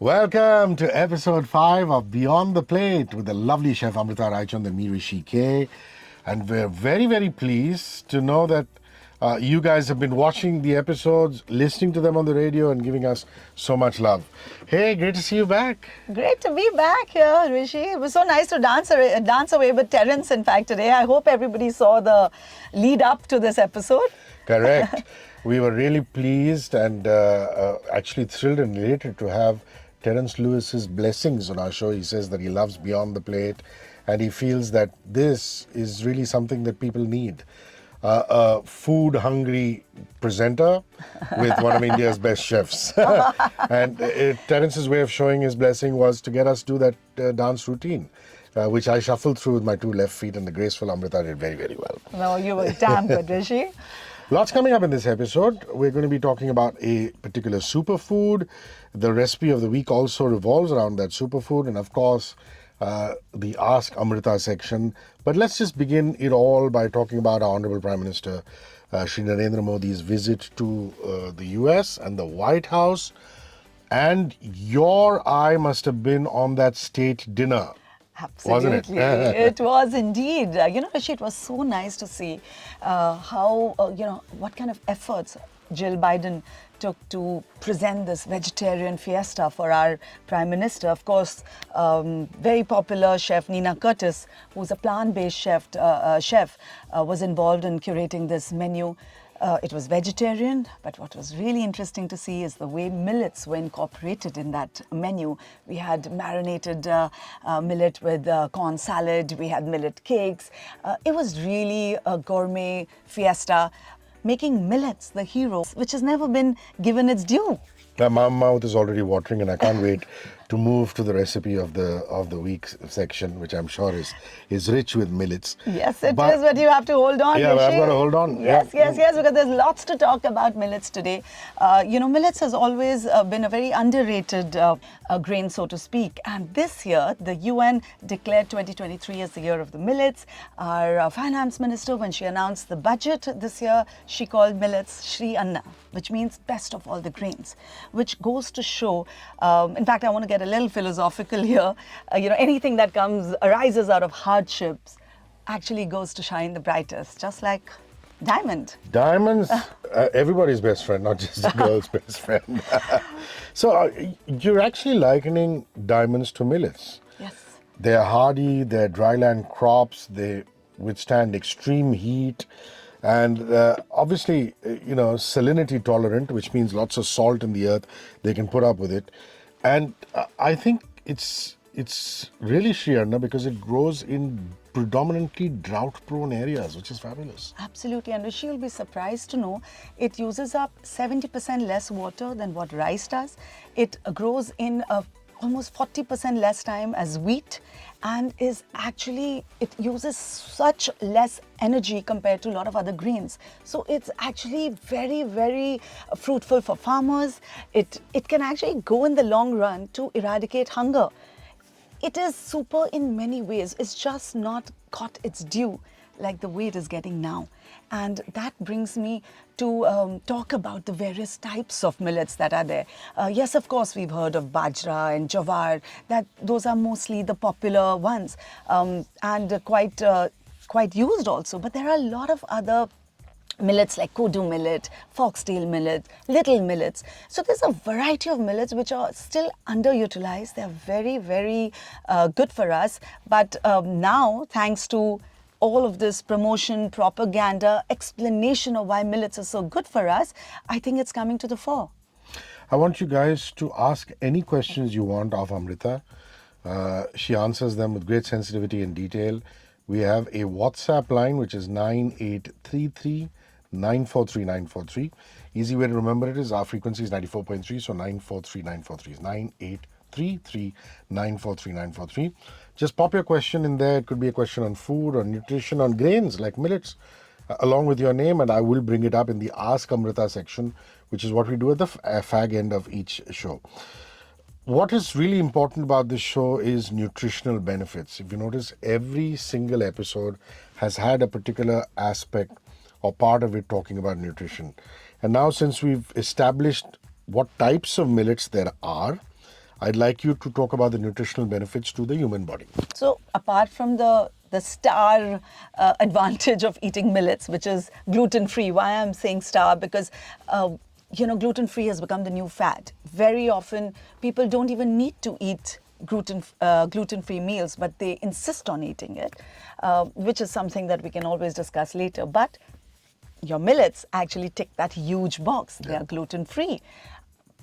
Welcome to episode 5 of Beyond the Plate with the lovely chef Amrita Raichand and me, Hrishi K. And we're very, very pleased to know that you guys have been watching the episodes, listening to them on the radio, and giving us so much love. Hey, great to see you back. Great to be back here, Hrishi. It was so nice to dance away with Terence, in fact, today. I hope everybody saw the lead up to this episode. Correct. We were really pleased and actually thrilled and elated to have Terence Lewis's blessings on our show. He says that he loves Beyond the Plate and he feels that this is really something that people need. A food-hungry presenter with one of India's best chefs. And Terence's way of showing his blessing was to get us to do that dance routine, which I shuffled through with my two left feet, and the graceful Amrita did very, very well. No, you were damn good, Hrishi. Lots coming up in this episode. We're going to be talking about a particular superfood. The recipe of the week also revolves around that superfood, and of course, the Ask Amrita section. But let's just begin it all by talking about our Honorable Prime Minister, Shri Narendra Modi's visit to the US and the White House. And your eye must have been on that state dinner. Absolutely. Wasn't it? It was indeed. Hrishi, it was so nice to see how, what kind of efforts Jill Biden took to present this vegetarian fiesta for our Prime Minister. Of course, very popular chef Nina Curtis, who's a plant-based chef, was involved in curating this menu. It was vegetarian, but what was really interesting to see is the way millets were incorporated in that menu. We had marinated millet with corn salad, we had millet cakes. It was really a gourmet fiesta, making millets the hero, which has never been given its due. My mouth is already watering and I can't wait to move to the recipe of the week section, which I'm sure is rich with millets. Yes, it is, but you have to hold on. Yeah, Hrishi. I've got to hold on. Yes, because there's lots to talk about millets today. Millets has always been a very underrated grain, so to speak. And this year, the UN declared 2023 as the year of the millets. Our finance minister, when she announced the budget this year, she called millets Shri Anna, which means best of all the grains, which goes to show, in fact, I want to get a little philosophical here, anything that arises out of hardships actually goes to shine the brightest, just like diamond. Diamonds, everybody's best friend, not just the girl's best friend. So you're actually likening diamonds to millets. Yes. They're hardy, they're dryland crops, they withstand extreme heat, and obviously, salinity tolerant, which means lots of salt in the earth, they can put up with it. And I think it's really Shri Anna because it grows in predominantly drought-prone areas, which is fabulous. Absolutely, and Hrishi will be surprised to know it uses up 70% less water than what rice does. It grows in almost 40% less time as wheat, and it uses such less energy compared to a lot of other grains. So it's actually very, very fruitful for farmers. It can actually go in the long run to eradicate hunger. It is super in many ways. It's just not got its due like the way it is getting now. And that brings me to talk about the various types of millets that are there. Yes, of course, we've heard of bajra and jawar. Those are mostly the popular ones and quite used also. But there are a lot of other millets like kodu millet, foxtail millet, little millets. So there's a variety of millets which are still underutilized. They're very, very good for us. But now, thanks to all of this promotion, propaganda, explanation of why millets are so good for us, I think it's coming to the fore. I want you guys to ask any questions you want of Amrita. She answers them with great sensitivity and detail. We have a WhatsApp line, which is 9833 943 943. Easy way to remember it is our frequency is 94.3, so 943 943 is 9833 943 943. Just pop your question in there. It could be a question on food or nutrition, on grains like millets, along with your name, and I will bring it up in the Ask Amrita section, which is what we do at the fag end of each show. What is really important about this show is nutritional benefits. If you notice, every single episode has had a particular aspect or part of it talking about nutrition. And now, since we've established what types of millets there are, I'd like you to talk about the nutritional benefits to the human body. So apart from the star advantage of eating millets, which is gluten-free, why I'm saying star, because gluten-free has become the new fad. Very often people don't even need to eat gluten-free meals, but they insist on eating it, which is something that we can always discuss later. But your millets actually tick that huge box. They are gluten-free.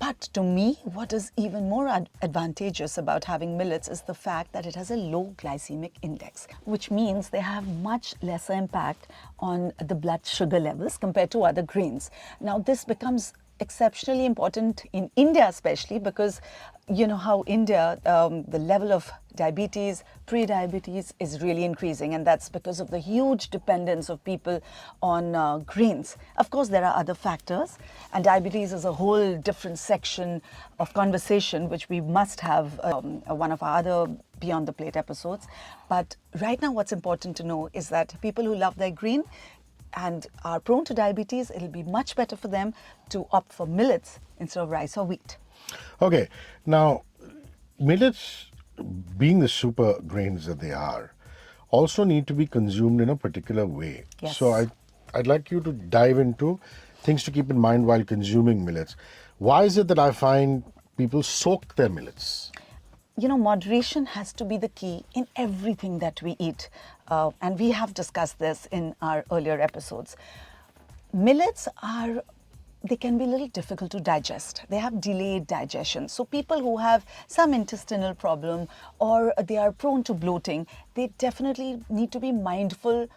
But to me, what is even more advantageous about having millets is the fact that it has a low glycemic index, which means they have much lesser impact on the blood sugar levels compared to other grains. Now, this becomes exceptionally important in India, especially because you know how India, the level of diabetes, pre-diabetes is really increasing, and that's because of the huge dependence of people on grains. Of course, there are other factors, and diabetes is a whole different section of conversation, which we must have one of our other Beyond the Plate episodes. But right now, what's important to know is that people who love their green and are prone to diabetes, it'll be much better for them to opt for millets instead of rice or wheat. Okay, now millets, being the super grains that they are, also need to be consumed in a particular way. Yes. So I'd like you to dive into things to keep in mind while consuming millets. Why is it that I find people soak their millets? You know, moderation has to be the key in everything that we eat. And we have discussed this in our earlier episodes. Millets they can be a little difficult to digest. They have delayed digestion. So people who have some intestinal problem or they are prone to bloating, they definitely need to be mindful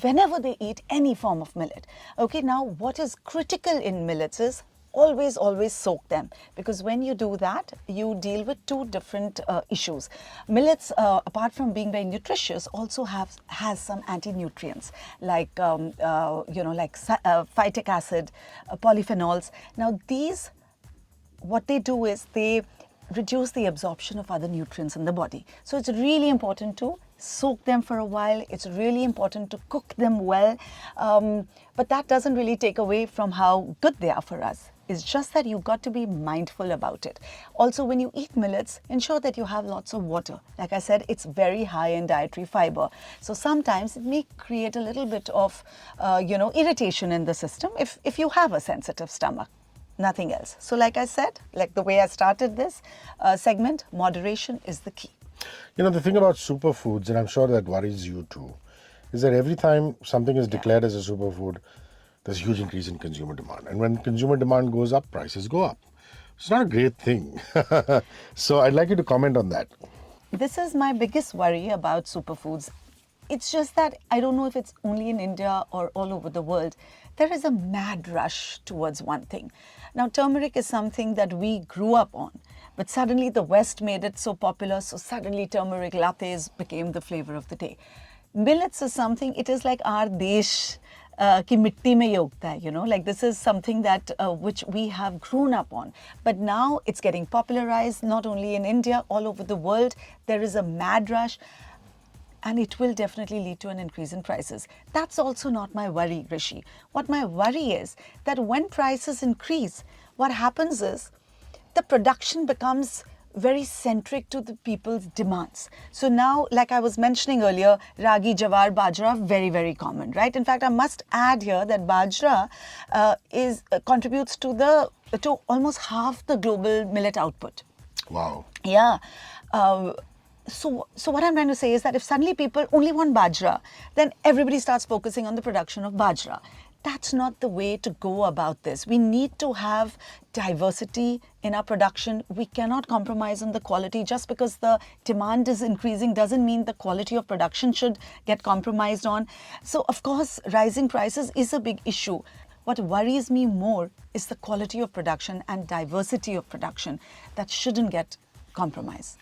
whenever they eat any form of millet. Okay, now what is critical in millets is always soak them, because when you do that, you deal with two different issues. Millets, apart from being very nutritious, also has some anti-nutrients like phytic acid, polyphenols. Now these, what they do is they reduce the absorption of other nutrients in the body. So it's really important to soak them for a while. It's really important to cook them well. But that doesn't really take away from how good they are for us. It's just that you've got to be mindful about it. Also, when you eat millets, ensure that you have lots of water. Like I said, it's very high in dietary fiber. So sometimes it may create a little bit of, irritation in the system if you have a sensitive stomach. Nothing else. So like I said, like the way I started this segment, moderation is the key. You know, the thing about superfoods, and I'm sure that worries you too, is that every time something is declared as a superfood, there's a huge increase in consumer demand. And when consumer demand goes up, prices go up. It's not a great thing. So I'd like you to comment on that. This is my biggest worry about superfoods. It's just that I don't know if it's only in India or all over the world. There is a mad rush towards one thing. Now, turmeric is something that we grew up on, but suddenly the West made it so popular, so suddenly turmeric lattes became the flavor of the day. Millets is something, it is like our desh ki mitti mein ye ugta hai, you know, like this is something that which we have grown up on. But now it's getting popularized, not only in India, all over the world. There is a mad rush. And it will definitely lead to an increase in prices. That's also not my worry, Hrishi. What my worry is that when prices increase, what happens is the production becomes very centric to the people's demands. So now, like I was mentioning earlier, ragi, jawar, bajra, very, very common, right? In fact, I must add here that bajra contributes to almost half the global millet output. Wow. Yeah. So what I'm trying to say is that if suddenly people only want bajra, then everybody starts focusing on the production of bajra. That's not the way to go about this. We need to have diversity in our production. We cannot compromise on the quality. Just because the demand is increasing doesn't mean the quality of production should get compromised on. So of course, rising prices is a big issue. What worries me more is the quality of production and diversity of production that shouldn't get compromised.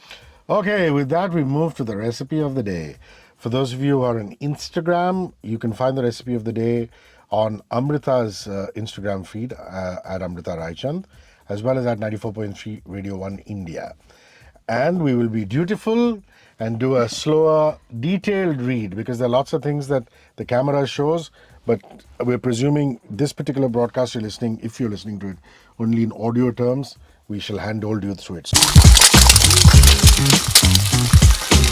Okay, with that, we move to the recipe of the day. For those of you who are on Instagram, you can find the recipe of the day on Amrita's Instagram feed at Amrita Raichand, as well as at 94.3 Radio 1 India. And we will be dutiful and do a slower, detailed read, because there are lots of things that the camera shows, but we're presuming this particular broadcast you're listening, if you're listening to it only in audio terms, we shall handhold you through it.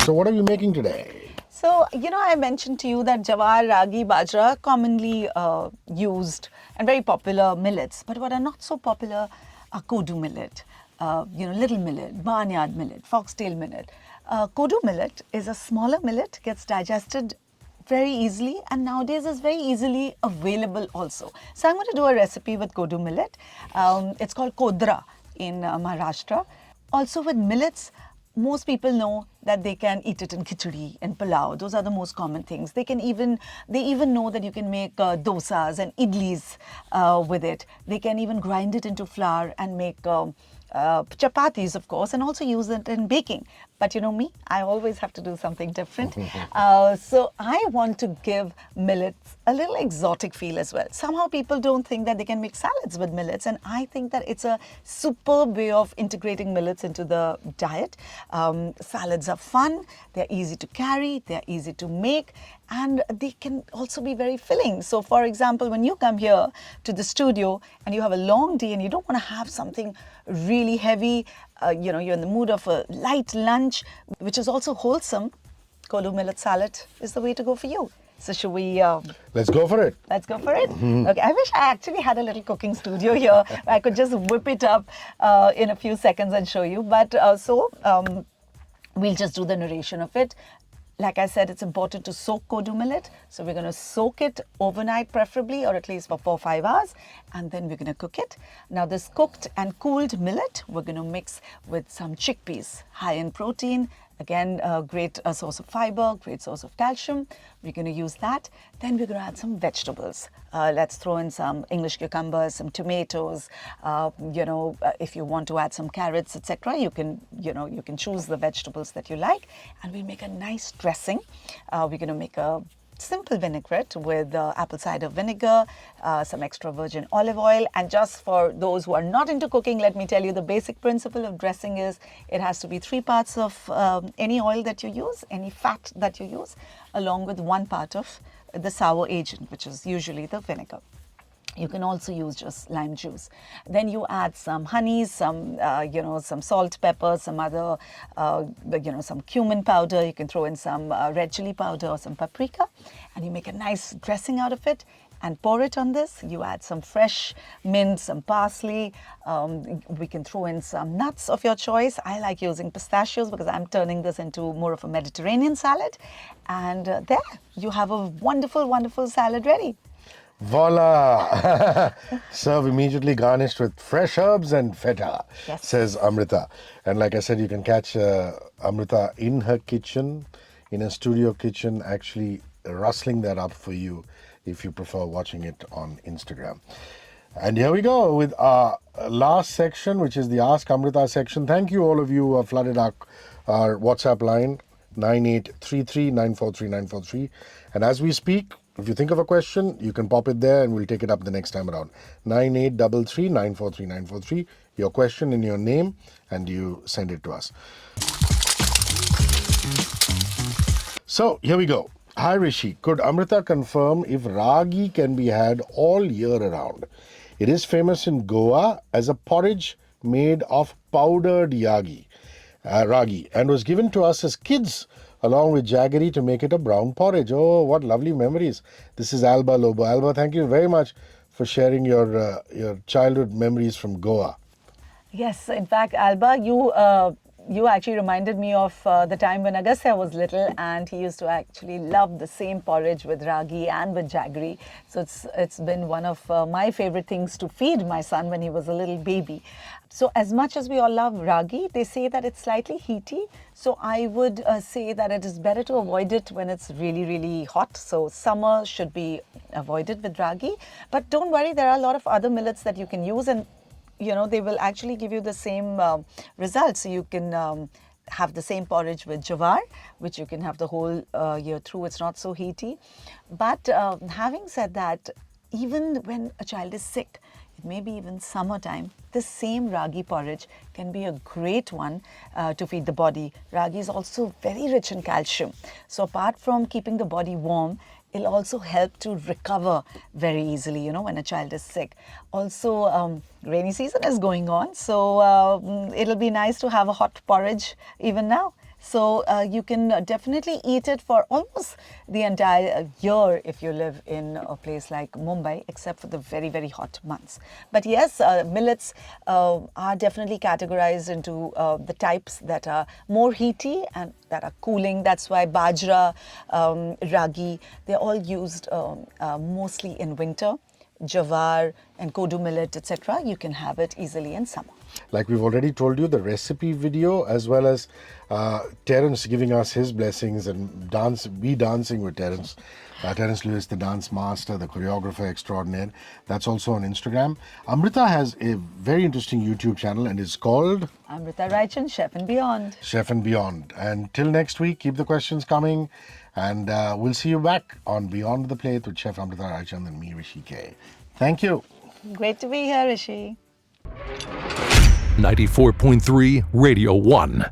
So what are you making today? So, I mentioned to you that jawar, ragi, bajra commonly used and very popular millets. But what are not so popular are kodu millet, little millet, barnyard millet, foxtail millet. Kodu millet is a smaller millet, gets digested very easily, and nowadays is very easily available also. So I'm going to do a recipe with kodu millet. It's called kodra in Maharashtra. Also with millets, most people know that they can eat it in khichdi and pulao. Those are the most common things. They even know that you can make dosas and idlis with it. They can even grind it into flour and make chapatis, of course, and also use it in baking. But you know me, I always have to do something different. So I want to give millets a little exotic feel as well. Somehow people don't think that they can make salads with millets, and I think that it's a superb way of integrating millets into the diet. Salads are fun, they're easy to carry, they're easy to make, and they can also be very filling. So for example, when you come here to the studio and you have a long day and you don't want to have something really heavy, you're in the mood of a light lunch, which is also wholesome, kodu millet salad is the way to go for you. So should we... Let's go for it. Let's go for it. Okay, I wish I actually had a little cooking studio here. I could just whip it up in a few seconds and show you. But we'll just do the narration of it. Like I said, it's important to soak kodu millet. So we're going to soak it overnight preferably, or at least for 4 or 5 hours. And then we're going to cook it. Now this cooked and cooled millet, we're going to mix with some chickpeas, high in protein. Again, a great source of fiber, great source of calcium. We're going to use that. Then we're going to add some vegetables. Let's throw in some English cucumbers, some tomatoes. If you want to add some carrots, etc., you can choose the vegetables that you like. And we'll make a nice dressing. We're going to make a simple vinaigrette with apple cider vinegar, some extra virgin olive oil. And just for those who are not into cooking, let me tell you the basic principle of dressing is it has to be 3 parts of any oil that you use, any fat that you use, along with 1 part of the sour agent, which is usually the vinegar. You can also use just lime juice. Then you add some honey, some salt, pepper, some other, some cumin powder. You can throw in some red chili powder or some paprika, and you make a nice dressing out of it and pour it on this. You add some fresh mint, some parsley. We can throw in some nuts of your choice. I like using pistachios because I'm turning this into more of a Mediterranean salad. And there you have a wonderful, wonderful salad ready. Voila! Serve immediately, garnished with fresh herbs and feta, Yes. says Amrita. And like I said, you can catch Amrita in her kitchen, in a studio kitchen, actually rustling that up for you if you prefer watching it on Instagram. And here we go with our last section, which is the Ask Amrita section. Thank you all of you who have flooded our WhatsApp line, 9833 943 943. And as we speak, if you think of a question, you can pop it there and we'll take it up the next time around. 9833 943 943. Your question in your name and you send it to us. So here we go. Hi Rishi, could Amrita confirm if ragi can be had all year around? It is famous in Goa as a porridge made of powdered ragi, and was given to us as kids along with jaggery to make it a brown porridge. Oh, what lovely memories. This is Alba Lobo. Alba, thank you very much for sharing your childhood memories from Goa. Yes, in fact, Alba, you actually reminded me of the time when Agastya was little, and he used to actually love the same porridge with ragi and with jaggery. So it's been one of my favorite things to feed my son when he was a little baby. So as much as we all love ragi, they say that it's slightly heaty. So I would say that it is better to avoid it when it's really, really hot. So summer should be avoided with ragi. But don't worry, there are a lot of other millets that you can use, and they will actually give you the same results. So you can have the same porridge with jawar, which you can have the whole year through. It's not so heaty. But having said that, even when a child is sick, maybe even summertime, this same ragi porridge can be a great one to feed the body. Ragi is also very rich in calcium. So apart from keeping the body warm, it'll also help to recover very easily, when a child is sick. Also, rainy season is going on, so it'll be nice to have a hot porridge even now. So you can definitely eat it for almost the entire year if you live in a place like Mumbai, except for the very, very hot months. But yes, millets are definitely categorized into the types that are more heaty and that are cooling. That's why bajra, ragi, they're all used mostly in winter. Jawar and kodu millet, etc. You can have it easily in summer. Like we've already told you, the recipe video, as well as Terence giving us his blessings and dancing with Terence. Terence Lewis, the dance master, the choreographer extraordinaire. That's also on Instagram. Amrita has a very interesting YouTube channel and is called Amrita Raichand, Chef and Beyond. Chef and Beyond. And till next week, keep the questions coming. And we'll see you back on Beyond the Plate with Chef Amrita Raichand and me, Hrishi K. Thank you. Great to be here, Hrishi. 94.3 Radio 1.